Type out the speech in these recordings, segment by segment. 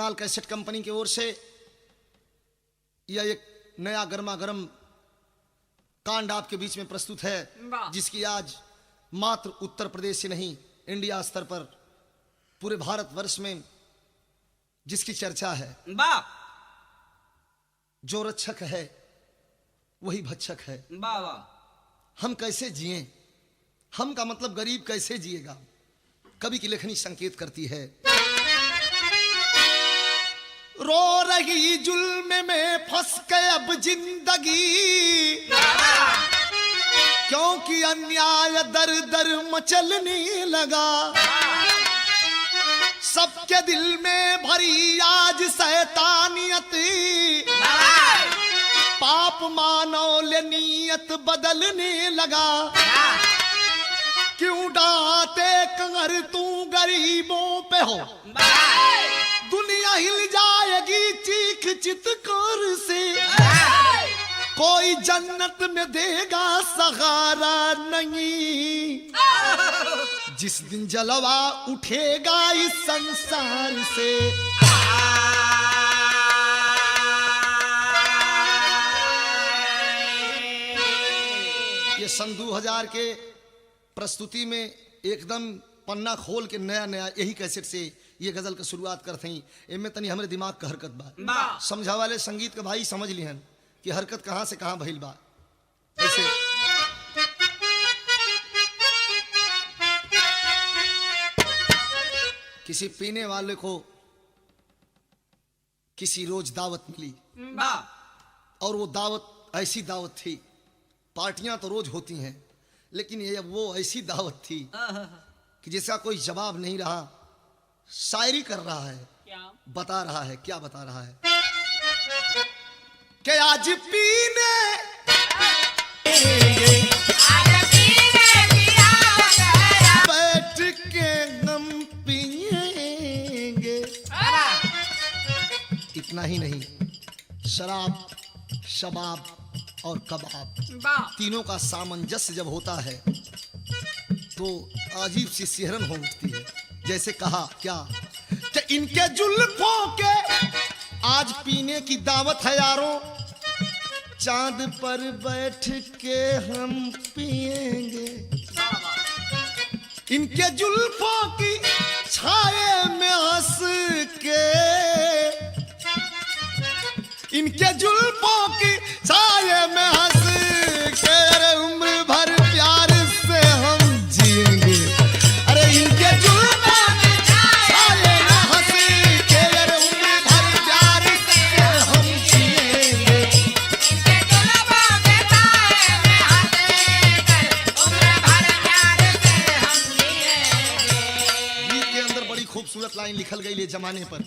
Kunal cassette company की ओर से यह एक नया गर्मा गर्म कांड आपके बीच में प्रस्तुत है, जिसकी आज मात्र उत्तर प्रदेश से नहीं इंडिया स्तर पर पूरे भारतवर्ष में जिसकी चर्चा है। जो रक्षक है वही भक्षक है। हम कैसे जिए, हम का मतलब गरीब कैसे जिएगा। कवि की लेखनी संकेत करती है, रो रही जुल्म में फंस के अब जिंदगी, क्योंकि अन्याय दर दर मचलने लगा। सबके दिल में भरी आज शैतानियत, पाप मानव नीयत बदलने लगा। क्यों डांटे कंगर तू गरीबों पे हो, दुनिया हिल जाएगी चीख चित्कार से। कोई जन्नत में देगा सहारा नहीं, जिस दिन जलवा उठेगा इस संसार से। ये सन 2000 के प्रस्तुति में एकदम पन्ना खोल के नया नया यही कैसेट से ये गजल की शुरुआत करते हैं। इनमें तनी हमरे दिमाग का हरकत बा, समझा वाले संगीत के भाई समझ लिहन कि हरकत कहां से कहां भइल बा। ऐसे किसी पीने वाले को किसी रोज दावत मिली, और वो दावत ऐसी दावत थी, पार्टियां तो रोज होती हैं, लेकिन ये वो ऐसी दावत थी कि जिसका कोई जवाब नहीं रहा। शायरी कर रहा है, बता रहा है, क्या बता रहा है कि आज पीने बैठ के हम पिएंगे। इतना ही नहीं, शराब, शबाब और कबाब तीनों का सामंजस्य जब होता है तो अजीब सी सिहरन हो उठती है। जैसे कहा क्या कि इनके जुल्फों के आज पीने की दावत है यारों, चांद पर बैठ के हम पिएंगे। इनके जुल्फों की छाए में हंस के, इनके जुल्फों की छाए में हंस के, अरे उम्र भर प्यार से हम जिएंगे। अरे इनके जुल्फों की छाए में हंस के, अरे उम्र भर प्यार से हम जिएंगे। इनके जुल्फों के छाए में हंस कर उम्र भर प्यार से हम जिएंगे। गीत के अंदर बड़ी खूबसूरत लाइन लिखल गई है जमाने पर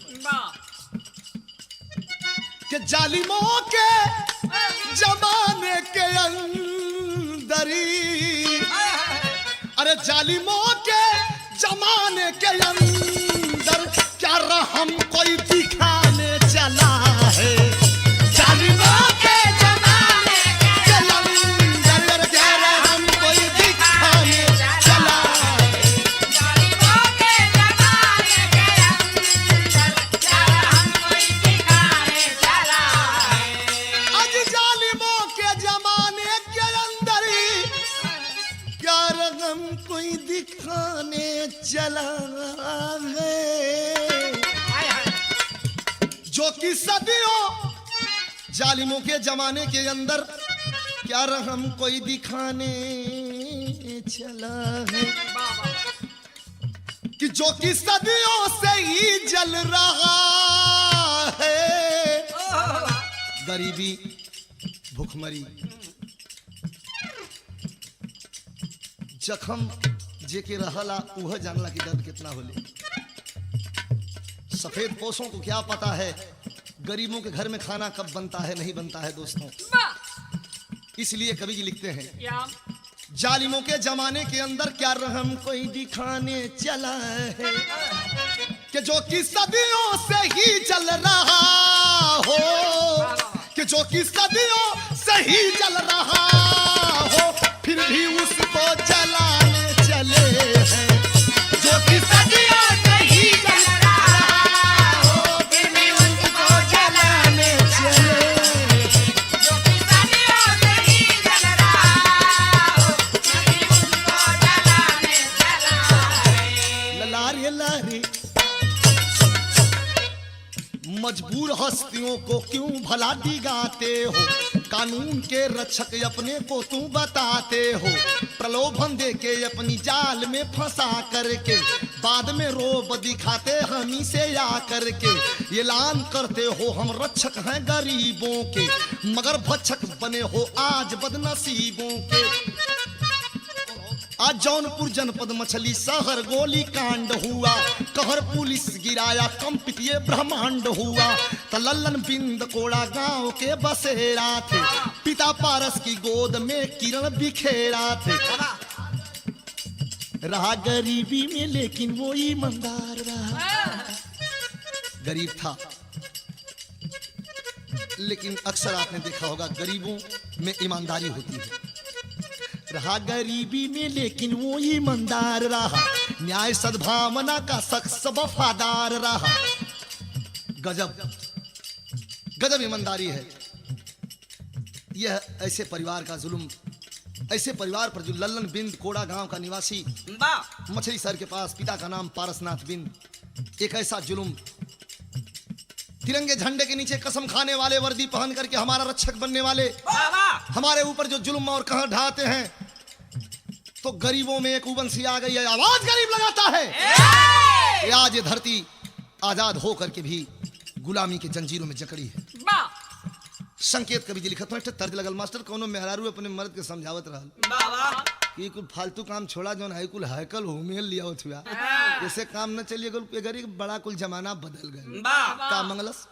कि जालिमों के जमाने के अंदरी, अरे जालिमों के जमाने के अंदर क्या रहम कोई दिखाने चला है। जालिमों के जमाने के अंदर, अरे क्या रहम कोई दिखाने चला है। जालिमों के जमाने के अंदर क्या हम कोई दिखाने चला है। आज जालिमों के जमाने के अंदर क्या रकम कोई दिखाने चला है। जो कि सदियों जालिमों के जमाने के अंदर क्या रहम कोई दिखाने चला है, कि जो कि सदियों से ही जल रहा है। गरीबी, भूखमरी, जखम जेके रहला उह जानला कि दर्द कितना होले। सफेद पोषों को क्या पता है गरीबों के घर में खाना कब बनता है, नहीं बनता है दोस्तों। इसलिए कवि जी लिखते हैं, जालिमों के जमाने के अंदर क्या रहम कोई दिखाने चला है, कि जो कि सदियों से ही चल रहा हो, कि जो कि सदियों से ही चल रहा हो, फिर भी उसको जलाने चले हैं। जो कि सदियों से ही चल रहा हो, फिर मजबूर हस्तियों को क्यों भला डिगाते हो, कानून के रक्षक अपने को तू बताते हो, प्रलोभन दे के अपनी जाल में फंसा करके बाद में रोब दिखाते हमी से आ करके, ऐलान करते हो हम रक्षक हैं गरीबों के, मगर भक्षक बने हो आज बदनसीबों के। आज जौनपुर जनपद मछली शहर गोली कांड हुआ, कहर पुलिस गिराया कंपित ये ब्रह्मांड हुआ। त लल्लन बिंद कोड़ा गांव के बसेरा थे, पिता पारस की गोद में किरण बिखेरा थे। रहा गरीबी में लेकिन वो ईमानदार रहा। गरीब था लेकिन अक्सर आपने देखा होगा गरीबों में ईमानदारी होती है। रहा गरीबी में लेकिन वो ईमानदार रहा, न्याय सद्भावना का शख्स वफादार रहा। गजब गजब ईमानदारी है। यह ऐसे परिवार का जुल्म, ऐसे परिवार पर जो लल्लन बिंद कोड़ा गांव का निवासी मछली शहर के पास, पिता का नाम पारसनाथ बिंद, एक ऐसा जुल्म, तिरंगे झंडे के नीचे कसम खाने वाले, वर्दी पहन करके हमारा रक्षक बनने वाले हमारे ऊपर जो जुल्म और कहर ढाते हैं, तो गरीबों में एक उबन सी आ गई है, आवाज गरीब लगाता है। आज ये धरती आजाद हो करके भी गुलामी के जंजीरों में जकड़ी है। संकेत कवि जी लिखत हो तर्ज लगल मास्टर कोनो मेहरारू अपने मर्द के समझावत रहल कि कुल फालतू काम छोड़ा जौन है कुल हैकल होमेल लिया होथुआ, ऐसे काम न चलिए कुल गरीब बड़ा कुल जमाना बदल गए। का मंगलस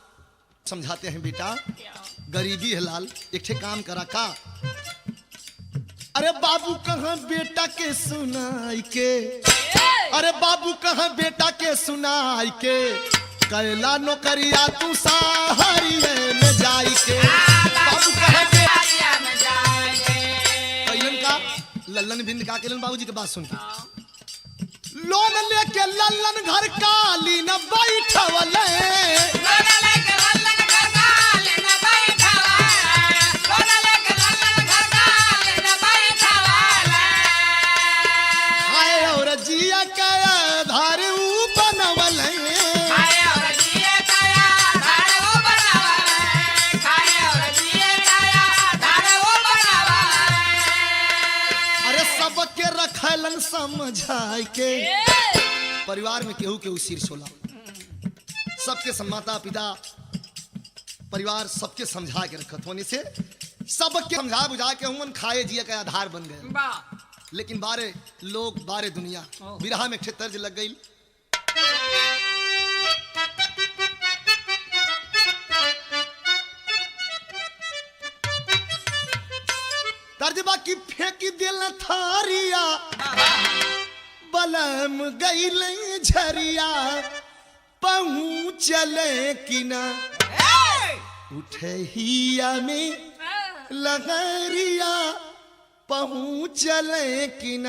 समझाते हैं बेटा, गरीबी है लाल, एक ठे काम करा का। अरे बाबू कहाँ बेटा के सुनाई के, अरे बाबू कहाँ बेटा के सुनाई के, कैला नौकरिया तू सहारिये में जाई के। बाबू कहाँ बेटा में जाई के, कैलन का लल्लन बिंद का केलन बाबूजी के बात सुन के लोन लेके लल्लन घर काली न बैठवले, लोन लेके लल्लन घर काली न बैठवले, लोन लेके लल्लन घर काली न बैठवले। हाय और जिया के आधार ऊ बनवले, हाय और जिया के आधार ऊ बनवले, हाय और जिया के आधार ऊ बनवले। अरे सबके रखलन समझाई के, परिवार में केहू केहू सिर सोला, सबके माता पिता परिवार सबके समझा के रखत होने से सबके समझा बुझा के उमन खाए जिया का आधार बन गए। लेकिन बारे लोग बारे दुनिया बिरहा में तर्ज लग गई। तर्जबा की फेंकी दिल थारिया, बलम गईले झरिया, पहुँचले कि न उठे हिया में लगरिया, पहुँचले कि न।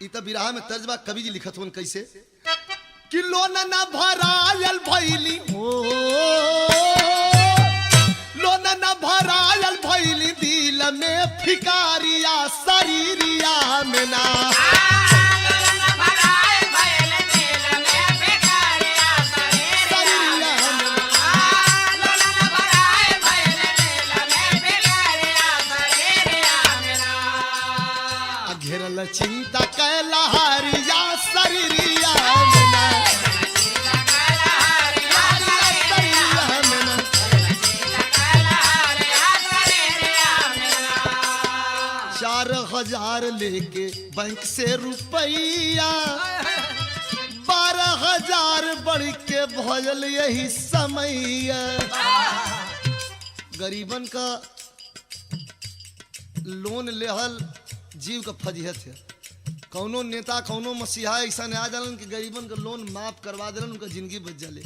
इत बिरहा में तर्जबा कवि जी लिखत होन कैसे कि लोन न भरायल भैली हो, लोन न भरायल भैली दिल में फिकारिया, शरीरिया में ना। घेरल चिंता कैलहारिया शरीरिया में ना, हजार लेके बैंक से रुपया, 12,000 बढ़ के भजल यही समय। गरीबन का लोन लेहल जीव का फजीहत है। कौनो नेता कौनो मसीहा ऐसा आ जालन कि गरीबन का लोन माफ करवा दिलन, उनका जिंदगी बच जाले।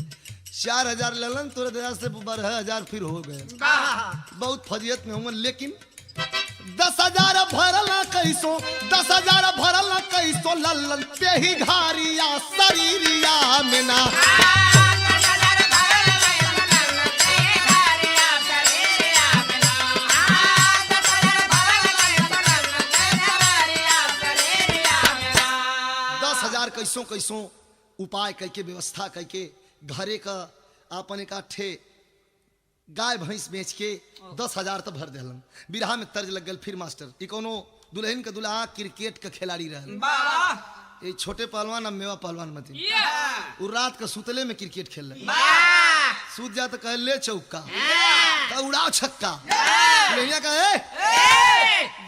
4,000 लेलन तुरंत 1000 से 12,000 फिर हो गए, बहुत फजीहत में हुआ। लेकिन 10,000 भरला कैसो, 10,000 भरला कैसो, लल्लन पे ही घारिया शरीरिया में ना। कैसों कैसों उपाय करके व्यवस्था करके घरे का आपन एक आठे गाय भैंस बेच के 10,000 तो भर दिलन। बिरहा में तर्ज लग गल। फिर मास्टर ई कोनो दुल्हन के दुल्हा क्रिकेट का खिलाड़ी रहल। ये छोटे पहलवान अब मेवा पहलवान मत उ रात का सुतले में क्रिकेट खेल रहे। सूत जा तो कह ले चौका तो उड़ाओ छक्का। दुल्हनिया कहे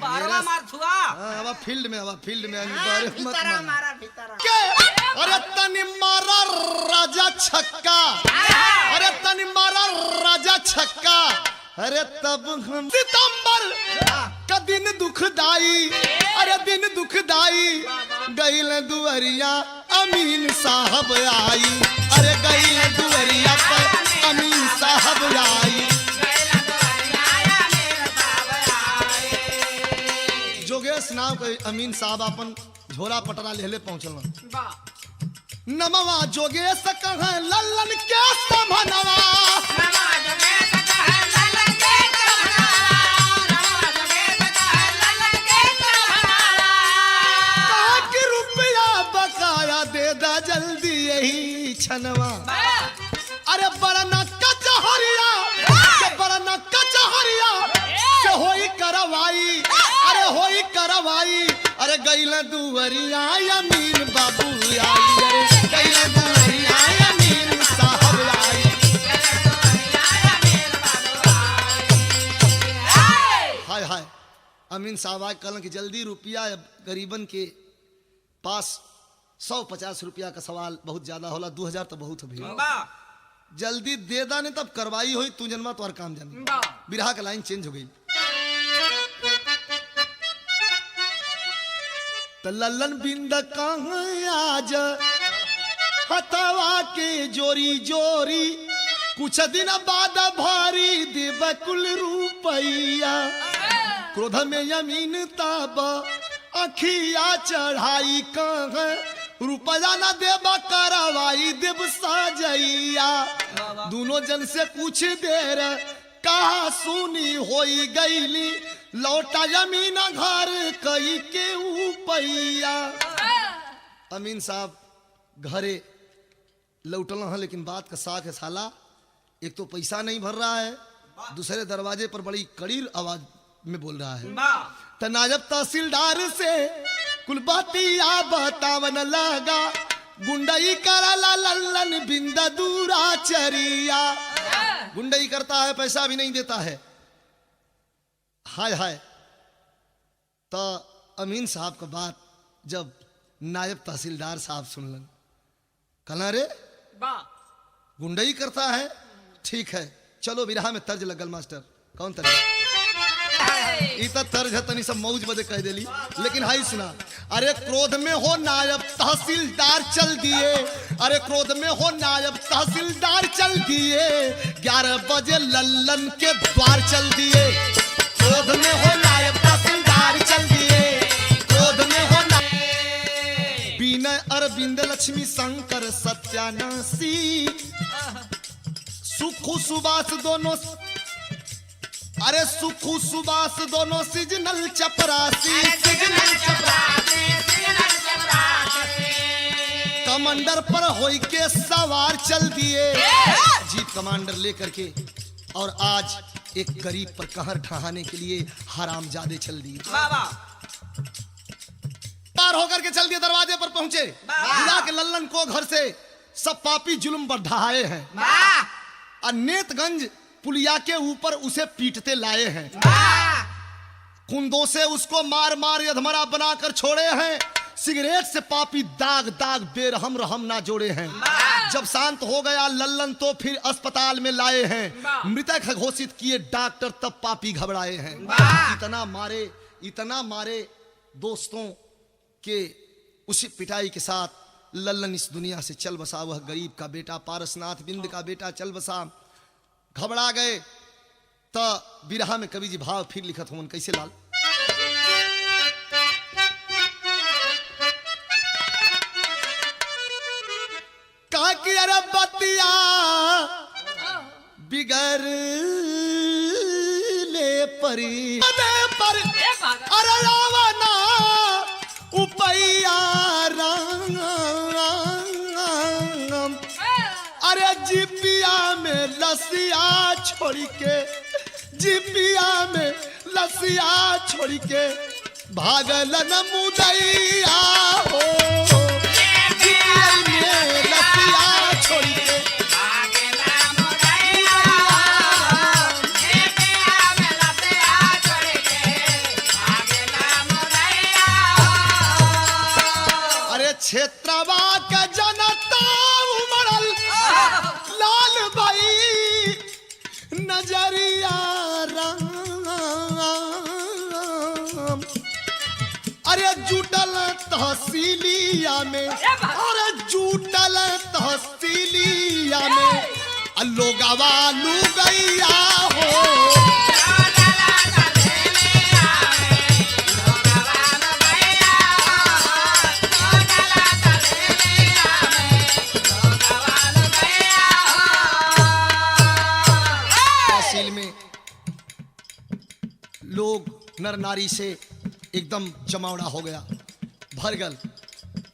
बारवा मार छुआ अब फील्ड में बारे मत भीतरा मार। मारा भीतरा के अरे तनी मारा राजा छक्का, अरे तनी मारा राजा छक्का। अरे तब हम सितंबर का दिन दुखदाई, अरे दिन दुखदाई गईल दुअरिया अमीन साहब आई। अरे गईल दुअरिया पर अमीन साहब आई। जोगेश नाव के अमीन साहब अपन झोला पटरा लेले पहुंचल। नमवा जोगेश कहे लल्लन के समनवा, कहा कि रुपया बकाया दे दा जल्दी यही छनवा। अरे बरना कचहरिया के बरना कचहरिया से होई करवाई, अरे होई करवाई। अरे गईला दुवरिया अमीन बाबू आई। अरे गईला दुवरिया अमीन साहब आई। हाय हाय अमीन साहब आए कल की जल्दी रुपया गरीबन के पास 150 रुपया का सवाल बहुत ज्यादा होला। 2000 तो बहुत है, जल्दी दे दा नहीं तब करवाई हुई तू जन्मा तो काम जानी। बिरहा का लाइन चेंज हो गई। तो लल्लन बिंद कहाँ आज हथवा के जोरी जोरी, कुछ दिन बाद भारी देव कुल रुपैया। क्रोध में यमीन ताब अखिया चढ़ाई, कहाँ रुपया न देबा करवाई देव साजैया। दोनों जन से कुछ देर कहा सुनी होई गईली, लौटा यमीन घर कई के ऊपैया। अमीन साहब घरे लौटल है, लेकिन बात का साख है साला। एक तो पैसा नहीं भर रहा है, दूसरे दरवाजे पर बड़ी कड़ीर आवाज में बोल रहा है। तनाजब तहसीलदार से कुल बातिया बतावन लगा, गुंडई करा लल्लन बिंद दूरा चरिया। गुंडई करता है, पैसा भी नहीं देता है। हाय हाय। तो अमीन साहब का बात जब नायब तहसीलदार साहब सुनलन, कहना रे गुंडई करता है, ठीक है चलो बिरहा में तर्ज लगल। मास्टर कौन तर्ज? इतना तर्ज है तनी सब मौज बदे कह देली, लेकिन हाई सुना। अरे क्रोध में हो नायब तहसीलदार चल दिए, अरे क्रोध में हो नायब तहसीलदार चल दिए। 11 बजे लल्लन के द्वार चल दिए। क्रोध में हो नायब तहसीलदार चल दिए, क्रोध में हो विनय अरविंद लक्ष्मी शंकर सत्यानाशी, सुखु सुबास दोनों, अरे सुखु सुबास दोनों सीजनल चपरासी। कमांडर पर होई के सवार चल दिए, जीप कमांडर लेकर के। और आज एक गरीब पर कहर ढहाने के लिए हरामजादे चल दिए। पार होकर के चल दिए, दरवाजे पर पहुंचे। बुला के लल्लन को घर से सब पापी जुल्म बढ़ाए हैं, और नेतगंज पुलिया के ऊपर उसे पीटते लाए हैं। कुंदों से उसको मार मार अधमरा बनाकर छोड़े हैं। सिगरेट से पापी दाग दाग बेरहम रहम ना जोड़े हैं। जब शांत हो गया लल्लन तो फिर अस्पताल में लाए हैं। मृतक घोषित किए डॉक्टर, तब पापी घबराए हैं। इतना मारे दोस्तों के उसी पिटाई के साथ लल्लन इस दुनिया से चल बसा। वह गरीब का बेटा पारसनाथ बिंद का बेटा चल बसा। घबरा गए तो बिरहा में कवि जी भाव फिर लिखत हूं कैसे लाल। कहा कि अरे बतिया बिगर ले परी पर, अरे रावना उपैया राम, अरे जिपिया रसिया छोड़ के, जिपिया में लसिया छोड़ के भागल न मुदैया हो, जिपिया में लसिया छोड़ के क्षेत्रवा का जनता उमड़ल लाल भाई नजरिया राम, अरे जुटल तहसीलिया में, अरे जुटल तहसीलिया में लोगवा लुगैया हो, लोग नर नारी से एकदम जमावड़ा हो गया, भर गल,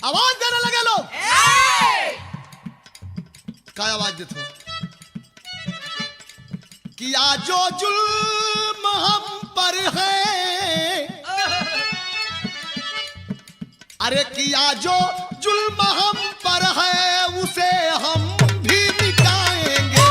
आवाज देने लगे लोग। क्या आवाज देते हो कि आजो जुल्म हम पर है, अरे कि आजो जुल्म हम पर है उसे हम भी मिटाएंगे,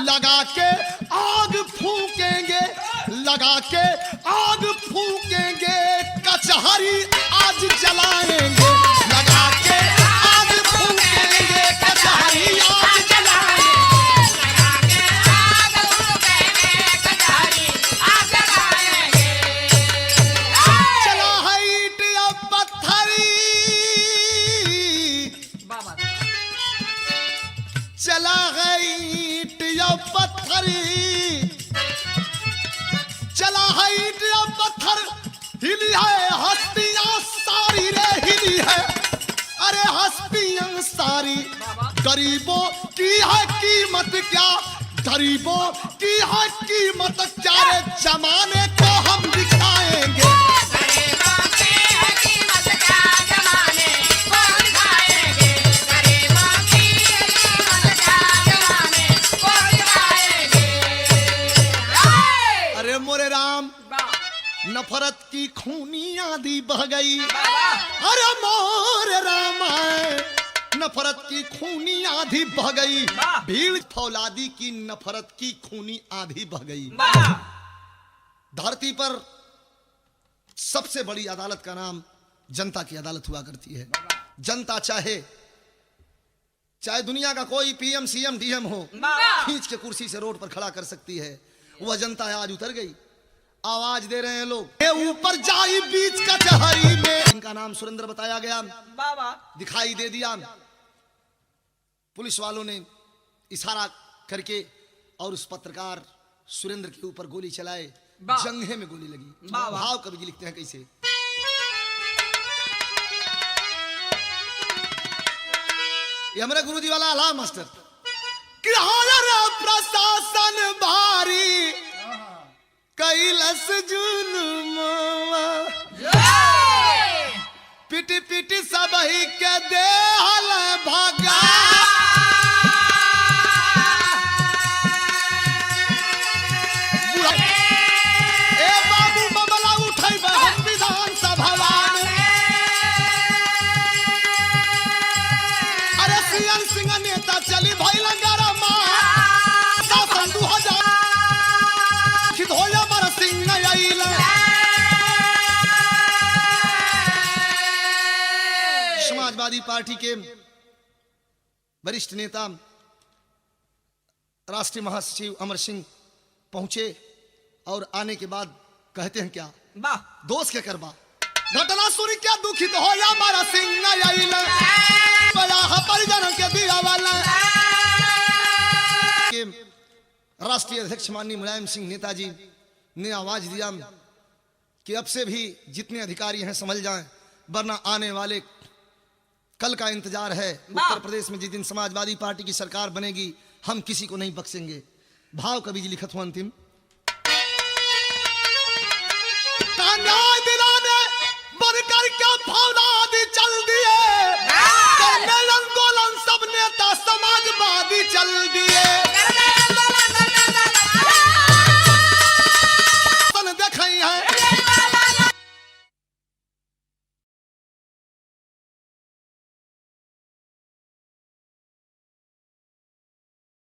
लगा के आग फूकेंगे, लगा के आग फूकेंगे, कचहरी आज जलाएंगे, लगा के आग फूकेंगे, कचहरी आज जलाएंगे, लगा के आग फूकेंगे, कचहरी आज जलाएंगे। चला है ईंट या पत्थरी, चला है ईंट या पत्थरी, चला है ईंट या पत्थर, हिली है हस्तियां सारी रे, हिली है अरे हस्तियां सारी, गरीबों की है कीमत क्या, गरीबों की है कीमत क्या रे, जमाने को हम दिखाएंगे, मोरे राम नफरत की खूनी आंधी बह गई, अरे मोरे राम नफरत की खूनी आंधी बह गई, भीड़ फौलादी की नफरत की खूनी आंधी बह गई। धरती पर सबसे बड़ी अदालत का नाम जनता की अदालत हुआ करती है। जनता चाहे चाहे दुनिया का कोई पीएम सीएम डीएम हो, खींच के कुर्सी से रोड पर खड़ा कर सकती है, वह जनता आज उतर गई। आवाज दे रहे हैं लोग, ऊपर जाई बीच कचहरी में, इनका नाम सुरेंद्र बताया गया, दिखाई दे दिया, पुलिस वालों ने इशारा करके और उस पत्रकार सुरेंद्र के ऊपर गोली चलाए, जंघे में गोली लगी। भाव कवि जी लिखते हैं कैसे, ये हमारे गुरुजी वाला आला मास्टर, प्रशासन भारी कैलस जुल्मवा, पिटी पिटी सबही के देहल भागा, ए बाबू मामला उठाई हम विधान सभा में, अरे सीएम सिंह नेता चली भाई लंगारा मां, शासन 2000 खिद होया मर सिंह आइला। समाजवादी पार्टी के वरिष्ठ नेता राष्ट्रीय महासचिव अमर सिंह पहुंचे और आने के बाद कहते हैं क्या, दोष क्या करवा, घटना सुन क्या दुखित हो या मारा सिंह आइला, बड़ा परिजन के दिया वाला। राष्ट्रीय अध्यक्ष माननीय मुलायम सिंह नेताजी ने आवाज दिया कि अब से भी जितने अधिकारी हैं संभल जाएं, वरना आने वाले कल का इंतजार है। उत्तर प्रदेश में जिस दिन समाजवादी पार्टी की सरकार बनेगी, हम किसी को नहीं बख्शेंगे। भाव कवि जी लिखत हो अंतिम, न्याय दिलाने बनकर क्या फौलादी चल दिए, करने आंदोलन सब नेता समाजवादी चल दिए।